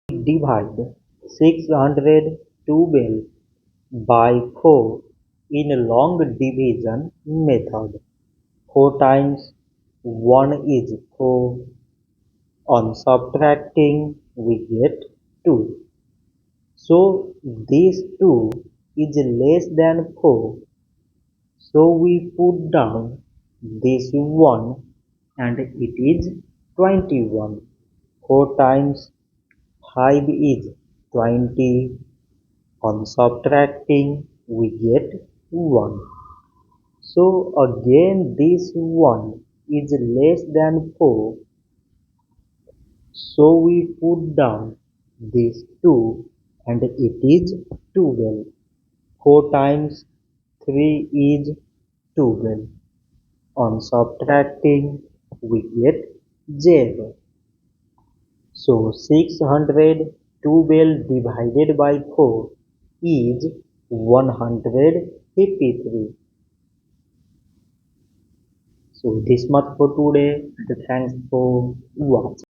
Divide 612 by 4 in long division method. 4 times 1 is 4. On subtracting we get 2. So this 2 is less than 4. So we put down this 1 and it is 21. 4 times 5 is 20. On subtracting we get 1. So again this 1 is less than 4. So we put down this 2 and it is 12. 4 times 3 is 12. On subtracting we get 0. So 612 divided by 4 is 153. So this much for today and thanks for watching.